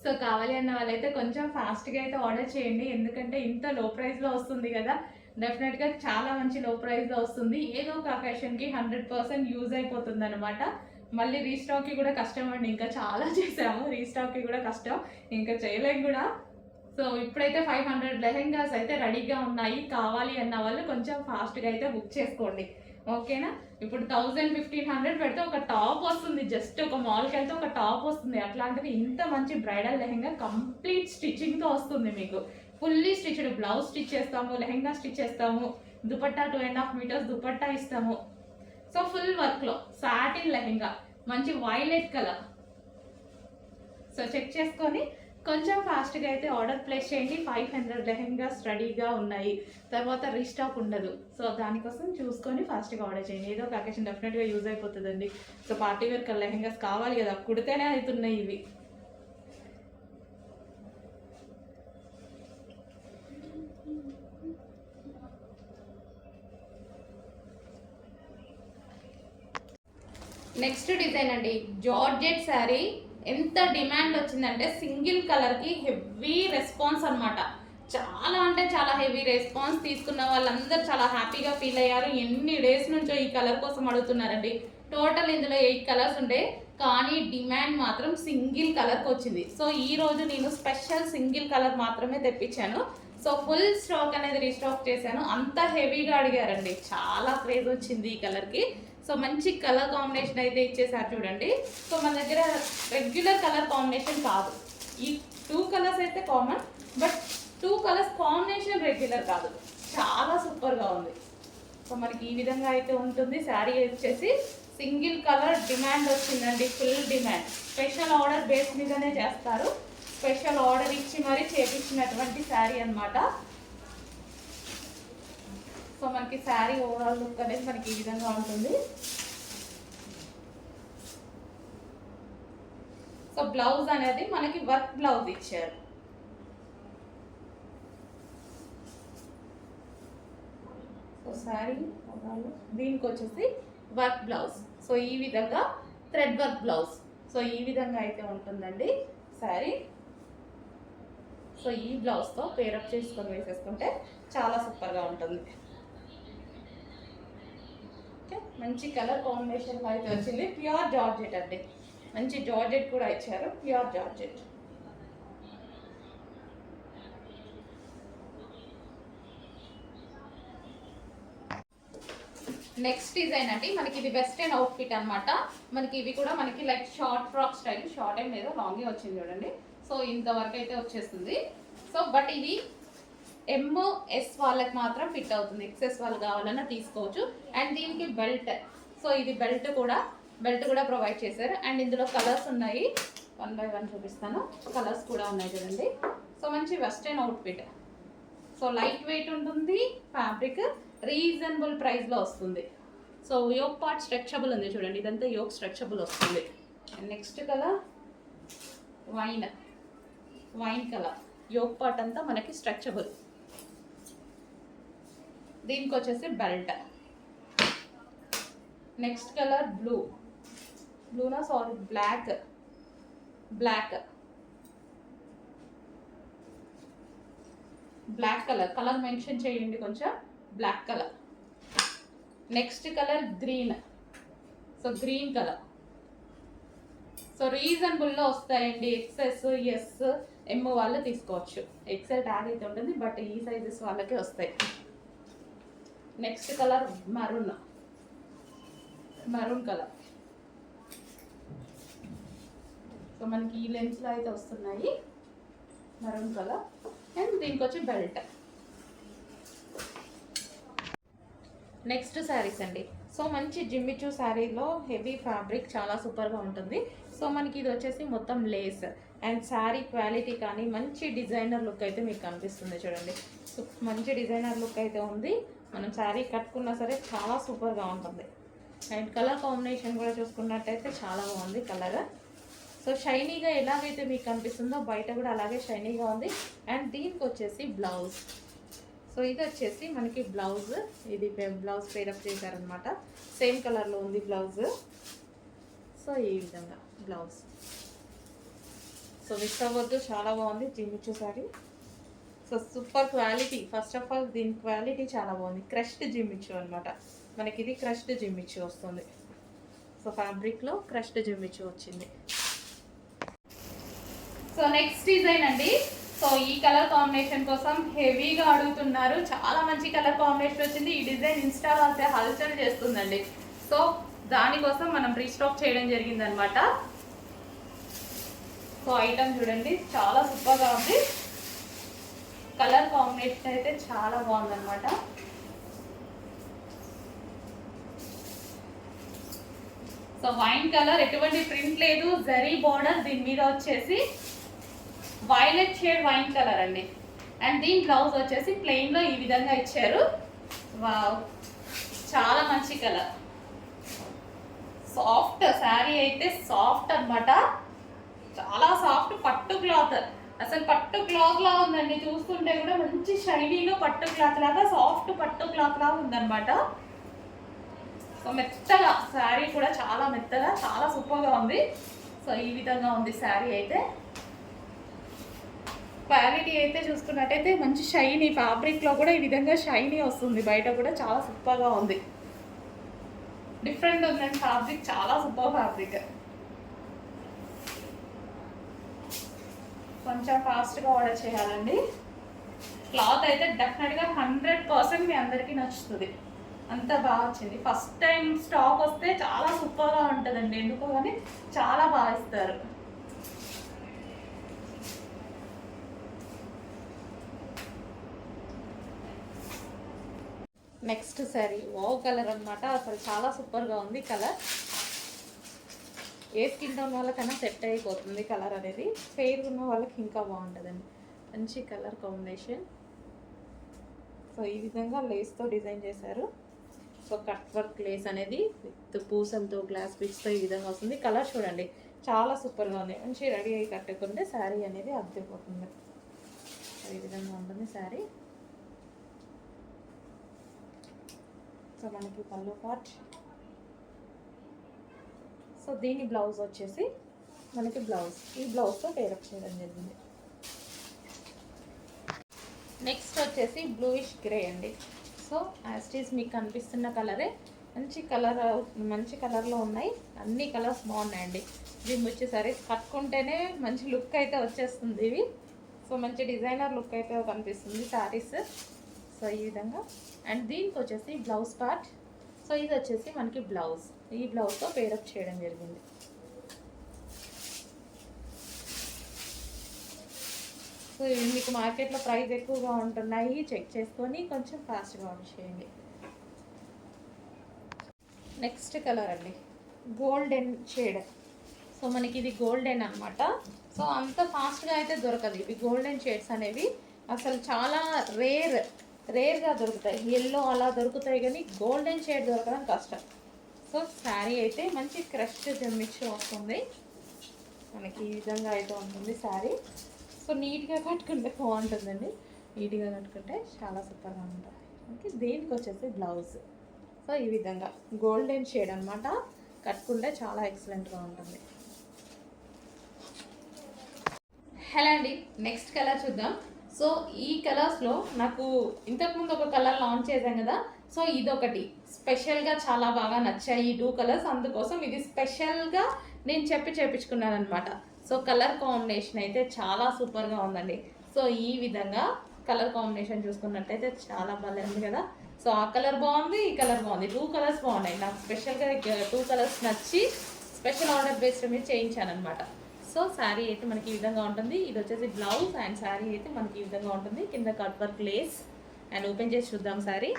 So కావాలి అన్న వాళ్ళైతే కొంచెం ఫాస్ట్గా అయితే ఆర్డర్ చేయండి, ఎందుకంటే ఇంత లో ప్రైస్లో వస్తుంది కదా. డెఫినెట్గా చాలా మంచి లో ప్రైస్లో వస్తుంది. ఏదో ఒక అకేషన్కి 100% యూజ్ అయిపోతుంది అనమాట. మళ్ళీ రీస్టాక్కి కూడా కష్టం అండి, ఇంకా చాలా చేసాము, రీస్టాక్కి కూడా కష్టం, ఇంకా చేయలేం కూడా. సో ఇప్పుడైతే 500 లెహెంగాస్ అయితే రెడీగా ఉన్నాయి. కావాలి అన్న వాళ్ళు కొంచెం ఫాస్ట్గా అయితే బుక్ చేసుకోండి, ఓకేనా. ఇప్పుడు 1000-1500 పెడితే ఒక టాప్ వస్తుంది, జస్ట్ ఒక మాల్కి వెళ్తే ఒక టాప్ వస్తుంది. అట్లాంటిది ఇంత మంచి బ్రైడల్ లెహెంగా కంప్లీట్ స్టిచ్చింగ్తో వస్తుంది మీకు. ఫుల్లీ స్టిచ్డ్, బ్లౌజ్ స్టిచ్ చేస్తాము, లెహెంగా స్టిచ్ చేస్తాము, దుపట్టా 2.5 మీటర్స్ దుపట్టా ఇస్తాము. సో ఫుల్ వర్క్లో సాటిన్ లెహెంగా, మంచి వైలెట్ కలర్. సో చెక్ చేసుకొని కొంచెం ఫాస్ట్గా అయితే ఆర్డర్ ప్లేస్ చేయండి. 500 లెహెంగాస్ రెడీగా ఉన్నాయి, తర్వాత రీస్టాక్ ఉండదు. సో దానికోసం చూసుకొని ఫాస్ట్గా ఆర్డర్ చేయండి. ఏదో ఒక అకేషన్ డెఫినెట్గా యూజ్ అయిపోతుందండి. సో పార్టీ వేర్ లెహెంగాస్ కావాలి కదా, కుడితేనే అవుతున్నాయి ఇవి. నెక్స్ట్ డిజైన్ అండి, జార్జెట్ శారీ. ఎంత డిమాండ్ వచ్చిందంటే సింగిల్ కలర్కి హెవీ రెస్పాన్స్ అనమాట. చాలా అంటే చాలా హెవీ రెస్పాన్స్, తీసుకున్న వాళ్ళందరూ చాలా హ్యాపీగా ఫీల్ అయ్యారు. ఎన్ని డేస్ నుంచో ఈ కలర్ కోసం అడుగుతున్నారండి. టోటల్ ఇందులో 8 కలర్స్ ఉండే, కానీ డిమాండ్ మాత్రం సింగిల్ కలర్కి వచ్చింది. సో ఈరోజు నేను స్పెషల్ సింగిల్ కలర్ మాత్రమే తెప్పించాను. సో ఫుల్ స్టాక్ అనేది రీస్టాక్ చేశాను. అంత హెవీగా అడిగారండి, చాలా క్రేజ్ వచ్చింది ఈ కలర్కి. సో మంచి కలర్ కాంబినేషన్ అయితే ఇచ్చేసారు చూడండి. సో మన దగ్గర రెగ్యులర్ కలర్ కాంబినేషన్ కాదు, ఈ 2 కలర్స్ అయితే common, but 2 colours combination regular కాదు. చాలా సూపర్గా ఉంది. సో మనకి ఈ విధంగా అయితే ఉంటుంది. శారీ వచ్చేసి సింగిల్ కలర్ డిమాండ్ వచ్చిందండి, full demand. Special order base మీదనే చేస్తారు, స్పెషల్ ఆర్డర్ ఇచ్చి మరీ చేపించినటువంటి శారీ అనమాట. సో మనకి శారీ ఓవరాల్ లుక్ అనేది మనకి ఈ విధంగా ఉంటుంది. సో బ్లౌజ్ అనేది మనకి వర్క్ బ్లౌజ్ ఇచ్చారు. సో శారీ ఓవరాల్ దీనికి వచ్చేసి వర్క్ బ్లౌజ్. సో ఈ విధంగా థ్రెడ్ వర్క్ బ్లౌజ్. సో ఈ విధంగా అయితే ఉంటుందండి శారీ. సో ఈ బ్లౌజ్తో పేరప్ చేసుకొని వేసేసుకుంటే చాలా సూపర్గా ఉంటుంది. మంచి కలర్ కాంబినేషన్ అయితే వచ్చింది. ప్యూర్ జార్జెట్ అండి, మంచి జార్జెట్ కూడా ఇచ్చారు, ప్యూర్ జార్జెట్. నెక్స్ట్ డిజైన్ అండి, మనకి ఇది వెస్టర్న్ అవుట్ఫిట్ అనమాట. మనకి ఇవి కూడా మనకి like short frock style, short ఏం లేదో లాంగే వచ్చింది చూడండి. సో ఇంతవరకు అయితే వచ్చేస్తుంది. సో బట్ ఇది MS వాళ్ళకి మాత్రం ఫిట్ అవుతుంది, XS వాళ్ళు కావాలన్నా తీసుకోవచ్చు. అండ్ దీనికి బెల్ట్. సో ఇది బెల్ట్ కూడా ప్రొవైడ్ చేశారు. అండ్ ఇందులో కలర్స్ ఉన్నాయి, 1 by 1 చూపిస్తాను. కలర్స్ కూడా ఉన్నాయి చూడండి. సో మంచి western outfit. So light weight ఉంటుంది, ఫ్యాబ్రిక్ రీజనబుల్ ప్రైస్లో వస్తుంది. సో యోక్ పార్ట్ స్ట్రెచబుల్ ఉంది చూడండి, ఇదంతా యోక్ స్ట్రెచబుల్ వస్తుంది. And next colour wine colour. Yoke part అంతా మనకి స్ట్రెచబుల్. దీనికి వచ్చేసి బెల్ట్. నెక్స్ట్ కలర్ బ్లూనా సారీ బ్లాక్ కలర్ మెన్షన్ చేయండి కొంచెం. Black colour. Next colour green. So green colour. So రీజనబుల్లో వస్తాయండి. XS S M వాళ్ళు తీసుకోవచ్చు. XL ట్యాగ్ అయితే ఉంటుంది, బట్ ఈ సైజెస్ వాళ్ళకే వస్తాయి. Next colour maroon colour. So మనకి ఈ లెన్స్లో అయితే వస్తున్నాయి మరూన్ కలర్. అండ్ దీనికి వచ్చి బెల్ట్. నెక్స్ట్ శారీస్ అండి. సో మంచి జిమ్మిచూ శారీలో హెవీ ఫ్యాబ్రిక్, చాలా సూపర్గా ఉంటుంది. సో మనకి ఇది వచ్చేసి మొత్తం లేస్. అండ్ శారీ క్వాలిటీ కానీ మంచి డిజైనర్ లుక్ అయితే మీకు కనిపిస్తుంది చూడండి. సో మంచి డిజైనర్ లుక్ అయితే ఉంది. మనం శారీ కట్టుకున్నా సరే చాలా సూపర్గా ఉంటుంది. అండ్ కలర్ కాంబినేషన్ కూడా చూసుకున్నట్టయితే చాలా బాగుంది కలర్. సో షైనీగా ఎలాగైతే మీకు కనిపిస్తుందో బయట కూడా అలాగే షైనీగా ఉంది. అండ్ దీనికి వచ్చేసి బ్లౌజ్. సో ఇది వచ్చేసి మనకి బ్లౌజ్, ఇది బ్లౌజ్ పేరప్ చేశారనమాట. సేమ్ కలర్లో ఉంది బ్లౌజ్. సో ఈ విధంగా బ్లౌజ్. సో మిస్ అవ్వద్దు, చాలా బాగుంది Jimmy Choo sari. So super quality. First of all దీని క్వాలిటీ చాలా బాగుంది. క్రష్డ్ జిమ్మిచ్చు అనమాట. మనకి ఇది క్రష్డ్ జిమ్మిచ్చు వస్తుంది. సో ఫ్యాబ్రిక్లో క్రష్డ్ జిమ్మిచ్చు వచ్చింది. సో నెక్స్ట్ డిజైన్ అండి. సో ఈ కలర్ కాంబినేషన్ కోసం హెవీగా అడుగుతున్నారు. చాలా మంచి కలర్ కాంబినేషన్ వచ్చింది. ఈ డిజైన్ ఇన్స్టాలో అయితే హల్చల్ చేస్తుందండి. సో దానికోసం మనం రీస్టాక్ చేయడం జరిగిందనమాట. సో ఐటమ్ చూడండి, చాలా సూపర్గా ఉంది. కలర్ కాంబినేషన్ అయితే చాలా బాగుందన్నమాట. సో వైన్ కలర్, ఎటువంటి ప్రింట్ లేదు, జరీ బార్డర్. దీని మీద వచ్చేసి వైలెట్ షేడ్ వైన్ కలర్ అండి. అండ్ దీని బ్లౌజ్ వచ్చేసి ప్లెయిన్లో ఈ విధంగా ఇచ్చారు. వావ్, చాలా మంచి కలర్. సాఫ్ట్ శారీ అయితే సాఫ్ట్ అనమాట. చాలా సాఫ్ట్ పట్టు క్లాత్. అసలు పట్టు క్లాత్ లా ఉందండి. చూస్తుంటే కూడా మంచి షైనీగా పట్టు క్లాత్ లాగా, సాఫ్ట్ పట్టు క్లాత్ లాగా ఉందన్నమాట. సో మెత్తగా శారీ కూడా చాలా మెత్తగా, చాలా సూపర్గా ఉంది. సో ఈ విధంగా ఉంది శారీ అయితే. క్వాలిటీ అయితే చూసుకున్నట్టయితే మంచి షైనీ, ఫ్యాబ్రిక్లో కూడా ఈ విధంగా షైనీ వస్తుంది. బయట కూడా చాలా సూపర్గా ఉంది. డిఫరెంట్ ఉందండి ఫ్యాబ్రిక్, చాలా సూపర్ ఫ్యాబ్రిక్. కొంచెం ఫాస్ట్గా ఆర్డర్ చేయాలండి. క్లాత్ అయితే డెఫినెట్గా 100% మీ అందరికీ నచ్చుతుంది. అంత బాగా వచ్చింది. ఫస్ట్ టైం స్టాక్ వస్తే చాలా సూపర్గా ఉంటుందండి. ఎందుకో కానీ చాలా బాగా ఇస్తారు. నెక్స్ట్ శారీ వావ్ కలర్ అనమాట. అసలు చాలా సూపర్గా ఉంది కలర్. ఏ స్కిన్ టోన్ వాళ్ళకైనా సెట్ అయిపోతుంది కలర్ అనేది. ఫెయిర్ ఉన్న వాళ్ళకి ఇంకా బాగుంటుందండి. మంచి కలర్ కాంబినేషన్. సో ఈ విధంగా లేస్తో డిజైన్ చేశారు. సో కట్ వర్క్ లేస్ అనేది విత్ పూసలతో, గ్లాస్ బిట్స్తో ఈ విధంగా వస్తుంది. కలర్ చూడండి, చాలా సూపర్గా ఉంది. మంచి రెడీ అయ్యి కట్టుకుంటే శారీ అనేది అద్దెపోతుంది. ఈ విధంగా ఉంటుంది శారీ. సో మనకి పళ్ళు పార్ట్. సో దీని బ్లౌజ్ వచ్చేసి మనకి బ్లౌజ్, ఈ బ్లౌజ్తో పేరప్ చేయడం జరిగింది. నెక్స్ట్ వచ్చేసి బ్లూయిష్ గ్రే అండి. సో యాస్టీస్ మీకు కనిపిస్తున్న కలరే. మంచి కలర్లో ఉన్నాయి. అన్ని కలర్స్ బాగున్నాయండి. దీన్ని వచ్చేసరి కట్టుకుంటేనే మంచి లుక్ అయితే వచ్చేస్తుంది ఇవి. సో మంచి డిజైనర్ లుక్ అయితే కనిపిస్తుంది శారీస్. సో ఈ విధంగా. అండ్ దీనికి వచ్చేసి బ్లౌజ్ పార్ట్. సో ఇది వచ్చేసి మనకి బ్లౌజ్, ఈ బ్లౌజ్తో పేరప్ చేయడం జరిగింది. సో ఇవి మీకు మార్కెట్లో ప్రైస్ ఎక్కువగా ఉంటున్నాయి, చెక్ చేసుకొని కొంచెం ఫాస్ట్గా ఆర్డర్ చేయండి. నెక్స్ట్ కలర్ అండి, గోల్డెన్ షేడ్. సో మనకి ఇది గోల్డెన్ అనమాట. సో అంత ఫాస్ట్గా అయితే దొరకదు. ఇవి గోల్డెన్ షేడ్స్ అనేవి అసలు చాలా రేర్గా దొరుకుతాయి. ఎల్లో అలా దొరుకుతాయి కానీ గోల్డెన్ షేడ్ దొరకడం కష్టం. సో శారీ అయితే మంచి క్రష్ జమ్మిచ్చి వస్తుంది. మనకి ఈ విధంగా అయితే ఉంటుంది శారీ. సో నీట్గా కట్టుకుంటే బాగుంటుందండి. నీట్గా కట్టుకుంటే చాలా సూపర్గా ఉంటుంది. ఓకే, దీనికి వచ్చేసి బ్లౌజ్. సో ఈ విధంగా గోల్డెన్ షేడ్ అనమాట. కట్టుకుంటే చాలా ఎక్సలెంట్గా ఉంటుంది. హలో అండి, నెక్స్ట్ కలర్ చూద్దాం. సో ఈ కలర్స్లో నాకు ఇంతకుముందు ఒక కలర్ లాంచ్ చేశాం కదా. సో ఇదొకటి స్పెషల్గా చాలా బాగా నచ్చాయి ఈ 2 కలర్స్. అందుకోసం ఇది స్పెషల్గా నేను చేపించుకున్నాను అనమాట. సో కలర్ కాంబినేషన్ అయితే చాలా సూపర్గా ఉందండి. సో ఈ విధంగా కలర్ కాంబినేషన్ చూసుకున్నట్టయితే చాలా బాగుంది కదా. సో ఆ కలర్ బాగుంది, ఈ కలర్ బాగుంది. 2 కలర్స్ బాగున్నాయి. నాకు స్పెషల్గా 2 కలర్స్ నచ్చి స్పెషల్ ఆర్డర్ బేస్డ్ మీద చేయించాను అనమాట. సో శారీ అయితే మనకి ఈ విధంగా ఉంటుంది. ఇది వచ్చేసి బ్లౌజ్ అండ్ శారీ అయితే మనకి ఈ విధంగా ఉంటుంది. కింద cut work lace. And open చేసి చూద్దాం శారీ.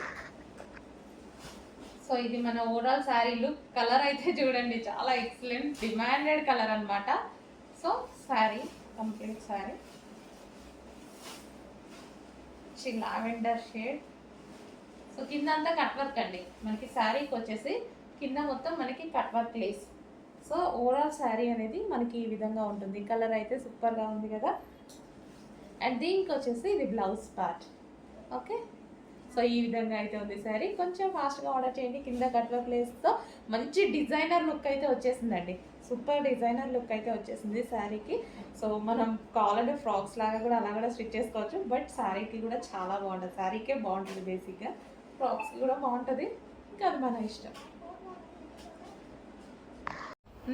సో ఇది మన ఓవరాల్ శారీ లుక్. కలర్ అయితే చూడండి, చాలా ఎక్సలెంట్ డిమాండెడ్ కలర్ అనమాట. So sari complete sari lavender shade. So కింద అంతా కట్ వర్క్ అండి. మనకి శారీకి వచ్చేసి కింద మొత్తం మనకి cut work lace. So overall sari అనేది మనకి ఈ విధంగా ఉంటుంది. కలర్ అయితే సూపర్గా ఉంది కదా. అండ్ దీనికి వచ్చేసి ఇది బ్లౌజ్ పార్ట్. ఓకే, సో ఈ విధంగా అయితే ఉంది శారీ. కొంచెం ఫాస్ట్గా ఆర్డర్ చేయండి. కింద కట్ వర్క్ లేస్తో మంచి డిజైనర్ లుక్ అయితే వచ్చేసిందండి. సూపర్ డిజైనర్ లుక్ అయితే వచ్చేసింది శారీకి. సో మనం కావాలంటే ఫ్రాక్స్ లాగా కూడా అలా కూడా స్టిచ్ చేసుకోవచ్చు. బట్ శారీకి కూడా చాలా బాగుంటుంది, శారీకే బాగుంటుంది బేసిక్గా, ఫ్రాక్స్కి కూడా బాగుంటుంది, ఇంకా అది మన ఇష్టం.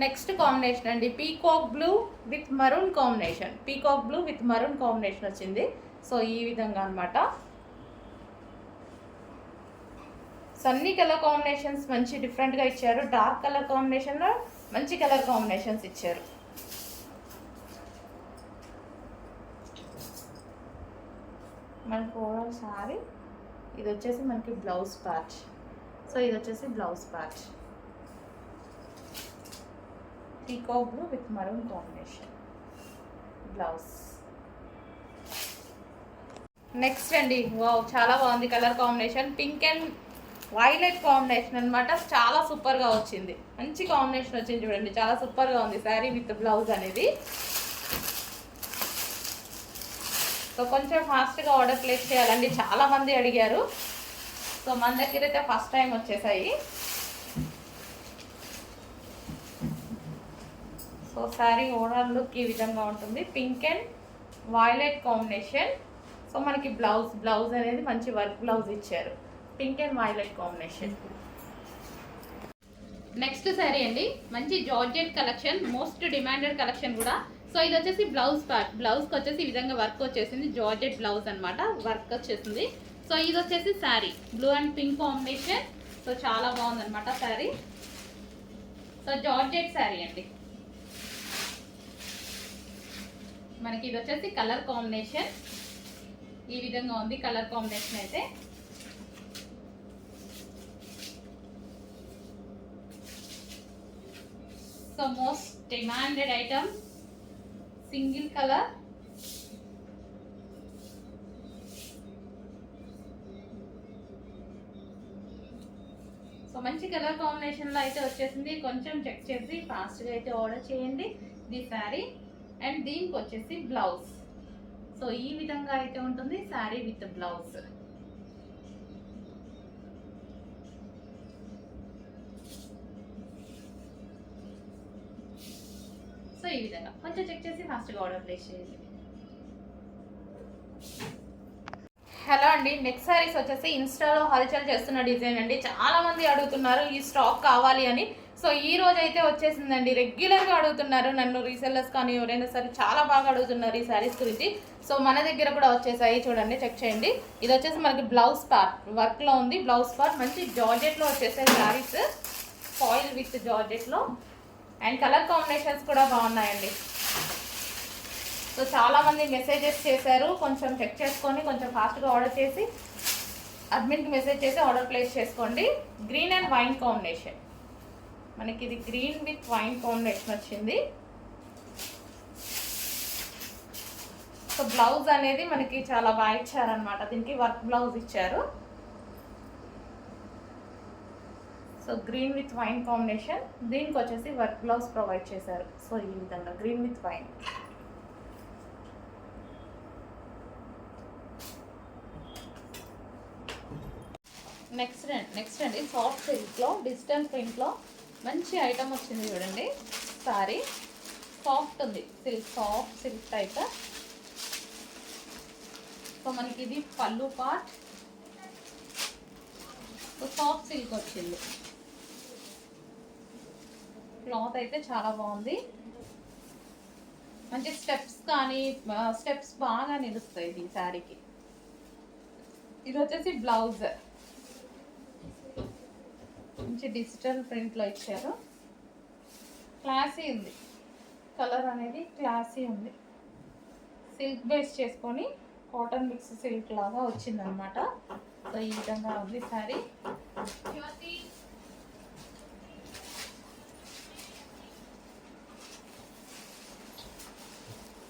నెక్స్ట్ కాంబినేషన్ అండి, peacock blue with maroon combination. Peacock blue with maroon combination వచ్చింది. సో ఈ విధంగా అనమాట. సో అన్ని కలర్ కాంబినేషన్స్ మంచి డిఫరెంట్గా ఇచ్చారు. డార్క్ కలర్ కాంబినేషన్లో మంచి కలర్ కాంబినేషన్స్ ఇచ్చారు. మనకు ఓవరాల్ సారీ ఇది వచ్చేసి మనకి బ్లౌజ్ పార్ట్. సో ఇది వచ్చేసి blouse part, peacock blue with maroon combination blouse. Next అండి, వావ్ చాలా బాగుంది colour combination, pink and violet combination అనమాట. చాలా సూపర్గా వచ్చింది, మంచి కాంబినేషన్ వచ్చింది చూడండి, చాలా సూపర్గా ఉంది శారీ విత్ బ్లౌజ్ అనేది. సో కొంచెం ఫాస్ట్గా ఆర్డర్ ప్లేస్ చేయాలండి, చాలామంది అడిగారు. సో మన దగ్గర అయితే ఫస్ట్ టైం వచ్చేసాయి. సో శారీ ఓవరాల్ లుక్ ఈ విధంగా ఉంటుంది, pink and violet combination. So మనకి బ్లౌజ్ అనేది మంచి వర్క్ బ్లౌజ్ ఇచ్చారు, pink and violet combination. Next sari అండి, మంచి georgette collection, most demanded collection కూడా. సో ఇది వచ్చేసి బ్లౌజ్ పార్ట్, బ్లౌజ్కి వచ్చేసి ఈ విధంగా వర్క్ వచ్చేసింది, జార్జెట్ బ్లౌజ్ అనమాట, వర్క్ వచ్చేసింది. సో ఇది వచ్చేసి sari blue and pink combination. So చాలా బాగుందన్నమాట శారీ. సో జార్జెట్ శారీ అండి, మనకి ఇది వచ్చేసి కలర్ కాంబినేషన్ ఈ విధంగా ఉంది. కలర్ కాంబినేషన్ అయితే so most demanded item, single colour. So మంచి కలర్ కాంబినేషన్లో అయితే వచ్చేసింది. కొంచెం చెక్ చేసి ఫాస్ట్గా అయితే ఆర్డర్ చేయండి ది శారీ. అండ్ దీనికి వచ్చేసి బ్లౌజ్. సో ఈ విధంగా అయితే ఉంటుంది శారీ విత్ బ్లౌజ్. సో ఈ విధంగా కొంచెం చెక్ చేసి ఫాస్ట్గా ఆర్డర్ ప్లేస్ చేయండి. హలో అండి, నెక్స్ట్ శారీస్ వచ్చేసి ఇన్స్టాలో హల్చల్ చేస్తున్న డిజైన్ అండి. చాలా మంది అడుగుతున్నారు ఈ స్టాక్ కావాలి అని. సో ఈ రోజు అయితే వచ్చేసిందండి, రెగ్యులర్గా అడుగుతున్నారు నన్ను, రీసెల్లర్స్ కానీ ఎవరైనా సరే చాలా బాగా అడుగుతున్నారు ఈ శారీస్ గురించి. సో మన దగ్గర కూడా వచ్చేసాయి, చూడండి చెక్ చేయండి. ఇది వచ్చేసి మనకి బ్లౌజ్ పార్ట్ వర్క్లో ఉంది, బ్లౌజ్ పార్ట్ మంచి జార్జెట్లో వచ్చేసాయి శారీస్, ఫాయిల్ విత్ జార్జెట్లో. అండ్ కలర్ కాంబినేషన్స్ కూడా బాగున్నాయండి. సో చాలామంది మెసేజెస్ చేశారు, కొంచెం చెక్ చేసుకొని కొంచెం ఫాస్ట్గా ఆర్డర్ చేసి అడ్మిన్కి మెసేజ్ చేసి ఆర్డర్ ప్లేస్ చేసుకోండి. గ్రీన్ అండ్ వైన్ కాంబినేషన్, మనకి ఇది గ్రీన్ విత్ వైన్ కాంబినేషన్ వచ్చింది. సో బ్లౌజ్ అనేది మనకి చాలా బాగా ఇచ్చారనమాట, దీనికి వర్క్ బ్లౌజ్ ఇచ్చారు. So green with wine combination, దీనికి వచ్చేసి వర్క్ బ్లౌజ్ ప్రొవైడ్ చేశారు. సో ఈ విధంగా గ్రీన్ విత్ వైన్. నెక్స్ట్ అండి సాఫ్ట్ సిల్క్లో డిజిటల్ ప్రింట్లో మంచి ఐటమ్ వచ్చింది చూడండి. సారీ సాఫ్ట్ ఉంది, సాఫ్ట్ సిల్క్ టైప్. సో మనకి ఇది పళ్ళు పార్ట్. సో సాఫ్ట్ సిల్క్ వచ్చింది, క్లాత్ అయితే చాలా బాగుంది, మంచి స్టెప్స్ కానీ స్టెప్స్ బాగా నిలుస్తాయి ఈ శారీకి. ఇది వచ్చేసి బ్లౌజ్, మంచి డిజిటల్ ప్రింట్లో ఇచ్చారు, క్లాసీ ఉంది, కలర్ అనేది క్లాసీ ఉంది. సిల్క్ బేస్ చేసుకొని కాటన్ మిక్స్ సిల్క్ లాగా వచ్చిందనమాట. సో ఈ విధంగా ఉంది శారీ.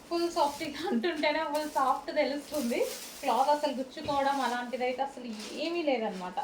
ఫుల్ సాఫ్ట్గా అంటుంటేనే ఫుల్ సాఫ్ట్ తెలుస్తుంది, క్లాత్ అసలు గుచ్చుకోవడం అలాంటిది అయితే అసలు ఏమీ లేదనమాట.